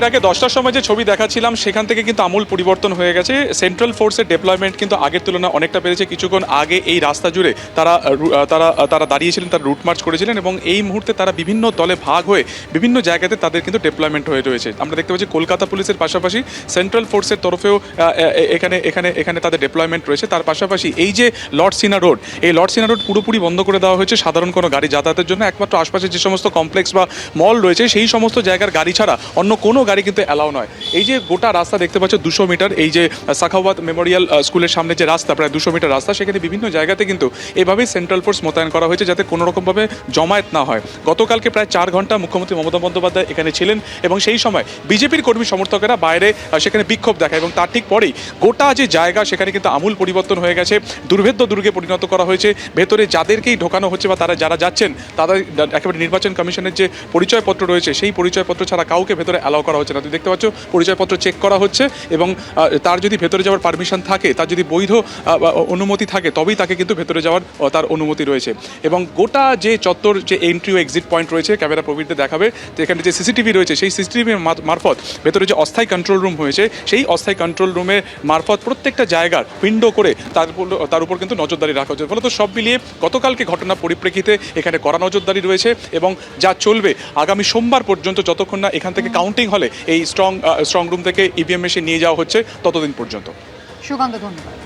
এর আগে 10টার সময় যে ছবি দেখাচ্ছিলাম সেখান থেকে কিন্তু আমূল পরিবর্তন হয়ে গেছে। সেন্ট্রাল ফোর্সের ডেপ্লয়মেন্ট কিন্তু আগের তুলনায় অনেকটা বেড়েছে। কিছুক্ষণ আগে এই রাস্তা জুড়ে তারা দাঁড়িয়েছিলেন, তারা রুট মার্চ করেছিলেন এবং এই মুহূর্তে তারা বিভিন্ন দলে ভাগ হয়ে বিভিন্ন জায়গাতে তাদের কিন্তু ডেপ্লয়মেন্ট হয়ে রয়েছে। আমরা দেখতে পাচ্ছি কলকাতা পুলিশের পাশাপাশি সেন্ট্রাল ফোর্সের তরফেও এখানে এখানে এখানে তাদের ডেপ্লয়মেন্ট রয়েছে। তার পাশাপাশি এই যে লর্ড সিনা রোড, এই লর্ড সিনা রোড পুরোপুরি বন্ধ করে দেওয়া হয়েছে সাধারণ কোনো গাড়ি যাতায়াতের জন্য। একমাত্র আশপাশে যে সমস্ত কমপ্লেক্স বা মল রয়েছে সেই সমস্ত জায়গার গাড়ি ছাড়া অন্য কোনো গাড়ি কিন্তু অ্যালাউ নয়। এই যে গোটা রাস্তা দেখতে পাচ্ছ 200 মিটার, এই যে সাখাওয়াত মেমোরিয়াল স্কুলের সামনে যে রাস্তা, প্রায় 200 মিটার রাস্তা, সেখানে বিভিন্ন জায়গাতে কিন্তু এভাবেই সেন্ট্রাল ফোর্স মোতায়েন করা হয়েছে যাতে কোনো রকমভাবে জমায়েত না হয়। গতকালকে প্রায় 4 ঘন্টা মুখ্যমন্ত্রী মমতা বন্দ্যোপাধ্যায় এখানে ছিলেন এবং সেই সময় বিজেপির কর্মী সমর্থকেরা বাইরে সেখানে বিক্ষোভ দেখায় এবং তার ঠিক পরেই গোটা যে জায়গা সেখানে কিন্তু আমূল পরিবর্তন হয়ে গেছে। দুর্ভেদ্য দুর্গে পরিণত করা হয়েছে। ভেতরে যাদেরকেই ঢোকানো হচ্ছে বা তারা যারা যাচ্ছেন তাদের একেবারে নির্বাচন কমিশনের যে পরিচয়পত্র রয়েছে সেই পরিচয়পত্র ছাড়া কাউকে ভেতরে অ্যালাউ করা হচ্ছে না। তুমি দেখতে পাচ্ছ পরিচয়পত্র চেক করা হচ্ছে এবং তার যদি ভেতরে যাওয়ার পারমিশন থাকে, তার যদি বৈধ অনুমতি থাকে তবেই তাকে কিন্তু ভেতরে যাওয়ার তার অনুমতি রয়েছে। এবং গোটা যে চত্বর, যে এন্ট্রি ও এক্সিট পয়েন্ট রয়েছে, ক্যামেরা প্রবৃত্তি দেখাবে তো এখানে যে সিসিটিভি রয়েছে সেই সিসিটিভির মারফত ভেতরে যে অস্থায়ী কন্ট্রোল রুম হয়েছে সেই অস্থায়ী কন্ট্রোল রুমের মারফত প্রত্যেকটা জায়গার উইন্ডো করে তার উপর কিন্তু নজরদারি রাখা হচ্ছে। ফলত সব মিলিয়ে গতকালকে ঘটনার পরিপ্রেক্ষিতে এখানে কড়া নজরদারি রয়েছে এবং যা চলবে আগামী সোমবার পর্যন্ত, যতক্ষণ না এখান থেকে কাউন্টিং হলে এই স্ট্রং রুম থেকে ইভিএম মেশিন নিয়ে যাওয়া হচ্ছে ততদিন পর্যন্ত। সুকান্ত, ধন্যবাদ।